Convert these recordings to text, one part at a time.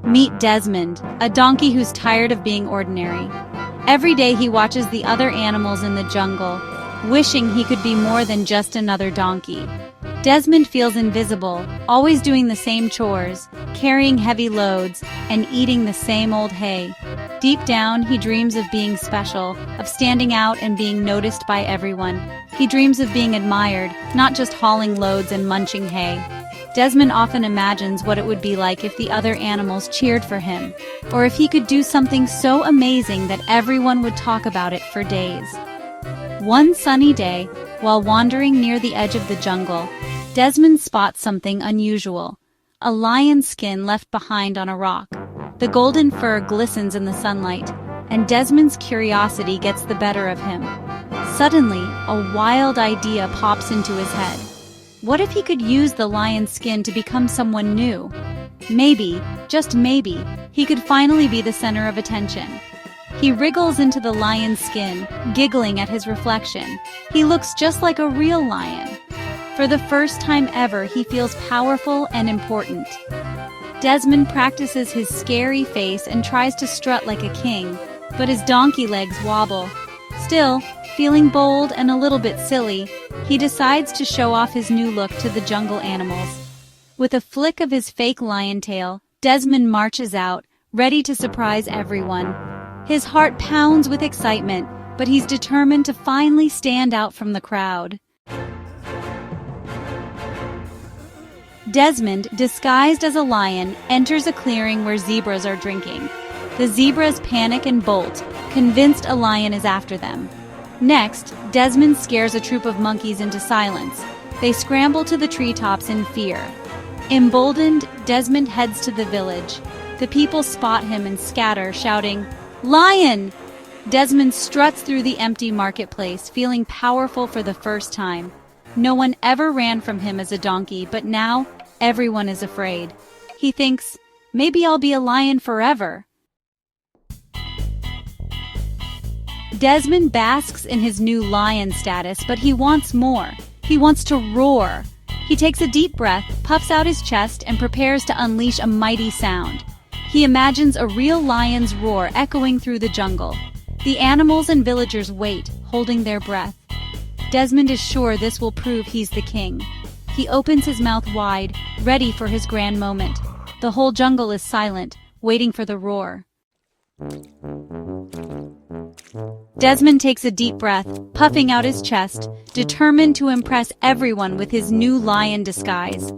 Meet Desmond, a donkey who's tired of being ordinary. Every day he watches the other animals in the jungle, wishing he could be more than just another donkey. Desmond feels invisible, always doing the same chores, carrying heavy loads, and eating the same old hay. Deep down, he dreams of being special, of standing out and being noticed by everyone. He dreams of being admired, not just hauling loads and munching hay. Desmond often imagines what it would be like if the other animals cheered for him, or if he could do something so amazing that everyone would talk about it for days. One sunny day, while wandering near the edge of the jungle, Desmond spots something unusual: a lion's skin left behind on a rock. The golden fur glistens in the sunlight, and Desmond's curiosity gets the better of him. Suddenly, a wild idea pops into his head. What if he could use the lion's skin to become someone new? Maybe, just maybe, he could finally be the center of attention. He wriggles into the lion's skin, giggling at his reflection. He looks just like a real lion. For the first time ever, he feels powerful and important. Desmond practices his scary face and tries to strut like a king, but his donkey legs wobble. Still, feeling bold and a little bit silly, he decides to show off his new look to the jungle animals. With a flick of his fake lion tail, Desmond marches out, ready to surprise everyone. His heart pounds with excitement, but he's determined to finally stand out from the crowd. Desmond, disguised as a lion, enters a clearing where zebras are drinking. The zebras panic and bolt, convinced a lion is after them. Next, Desmond scares a troop of monkeys into silence. They scramble to the treetops in fear. Emboldened, Desmond heads to the village. The people spot him and scatter, shouting, "Lion!" Desmond struts through the empty marketplace, feeling powerful for the first time. No one ever ran from him as a donkey, but now everyone is afraid. He thinks, maybe I'll be a lion forever. Desmond basks in his new lion status, but he wants more. He wants to roar. He takes a deep breath, puffs out his chest, and prepares to unleash a mighty sound. He imagines a real lion's roar echoing through the jungle. The animals and villagers wait, holding their breath. Desmond is sure this will prove he's the king. He opens his mouth wide, ready for his grand moment. The whole jungle is silent, waiting for the roar. Desmond takes a deep breath, puffing out his chest, determined to impress everyone with his new lion disguise.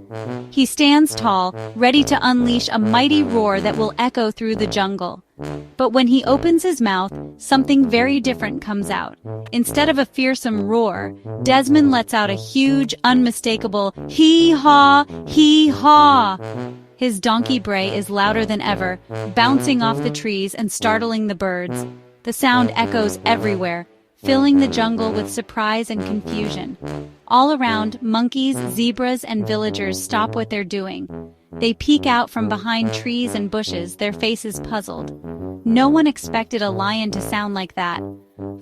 He stands tall, ready to unleash a mighty roar that will echo through the jungle. But when he opens his mouth, something very different comes out. Instead of a fearsome roar, Desmond lets out a huge, unmistakable hee-haw, hee-haw. His donkey bray is louder than ever, bouncing off the trees and startling the birds. The sound echoes everywhere, filling the jungle with surprise and confusion. All around, monkeys, zebras, and villagers stop what they're doing. They peek out from behind trees and bushes, their faces puzzled. No one expected a lion to sound like that.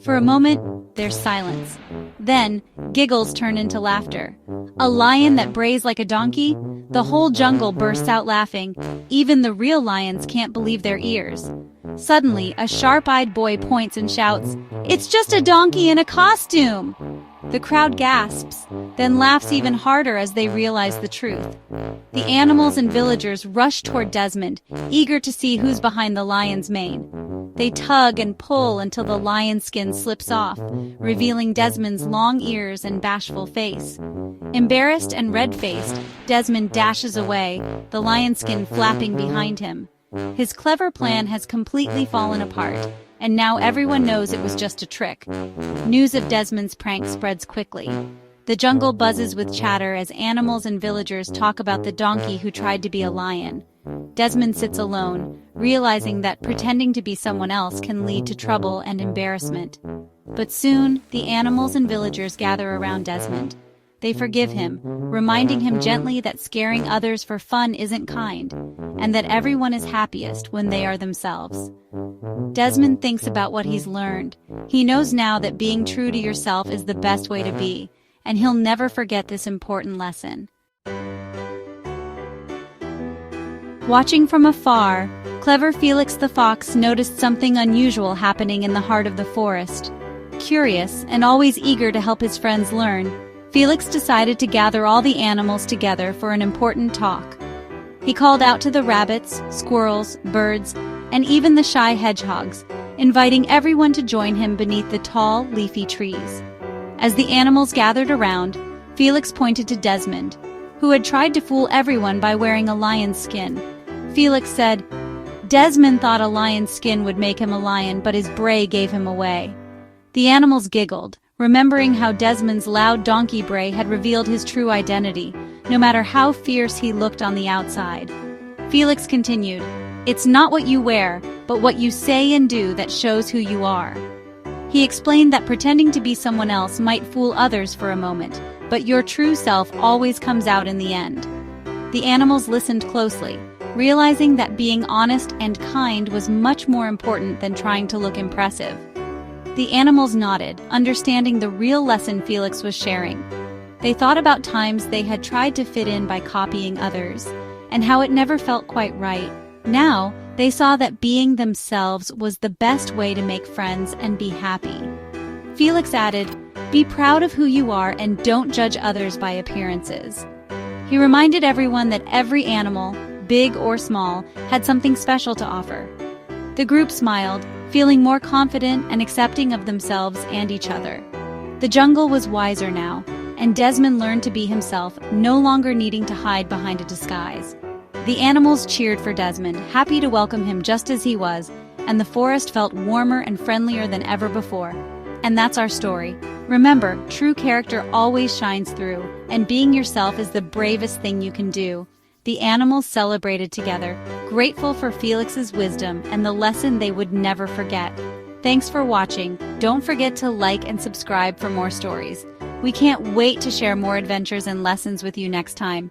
For a moment, there's silence. Then, giggles turn into laughter. A lion that brays like a donkey? The whole jungle bursts out laughing. Even the real lions can't believe their ears. Suddenly, a sharp-eyed boy points and shouts, "It's just a donkey in a costume!" The crowd gasps, then laughs even harder as they realize the truth. The animals and villagers rush toward Desmond, eager to see who's behind the lion's mane. They tug and pull until the lion skin slips off, revealing Desmond's long ears and bashful face. Embarrassed and red-faced, Desmond dashes away, the lion skin flapping behind him. His clever plan has completely fallen apart, and now everyone knows it was just a trick. News of Desmond's prank spreads quickly. The jungle buzzes with chatter as animals and villagers talk about the donkey who tried to be a lion. Desmond sits alone, realizing that pretending to be someone else can lead to trouble and embarrassment. But soon, the animals and villagers gather around Desmond. They forgive him, reminding him gently that scaring others for fun isn't kind, and that everyone is happiest when they are themselves. Desmond thinks about what he's learned. He knows now that being true to yourself is the best way to be, and he'll never forget this important lesson. Watching from afar, clever Felix the fox noticed something unusual happening in the heart of the forest. Curious and always eager to help his friends learn, Felix decided to gather all the animals together for an important talk. He called out to the rabbits, squirrels, birds, and even the shy hedgehogs, inviting everyone to join him beneath the tall, leafy trees. As the animals gathered around, Felix pointed to Desmond, who had tried to fool everyone by wearing a lion's skin. Felix said, "Desmond thought a lion's skin would make him a lion, but his bray gave him away." The animals giggled, remembering how Desmond's loud donkey bray had revealed his true identity, no matter how fierce he looked on the outside. Felix continued, "It's not what you wear, but what you say and do that shows who you are." He explained that pretending to be someone else might fool others for a moment, but your true self always comes out in the end. The animals listened closely, realizing that being honest and kind was much more important than trying to look impressive. The animals nodded, understanding the real lesson Felix was sharing. They thought about times they had tried to fit in by copying others, and how it never felt quite right. Now, they saw that being themselves was the best way to make friends and be happy. Felix added, "Be proud of who you are and don't judge others by appearances." He reminded everyone that every animal, big or small, had something special to offer. The group smiled, feeling more confident and accepting of themselves and each other. The jungle was wiser now, and Desmond learned to be himself, no longer needing to hide behind a disguise. The animals cheered for Desmond, happy to welcome him just as he was, and the forest felt warmer and friendlier than ever before. And that's our story. Remember, true character always shines through, and being yourself is the bravest thing you can do. The animals celebrated together, grateful for Felix's wisdom and the lesson they would never forget. Thanks for watching. Don't forget to like and subscribe for more stories. We can't wait to share more adventures and lessons with you next time.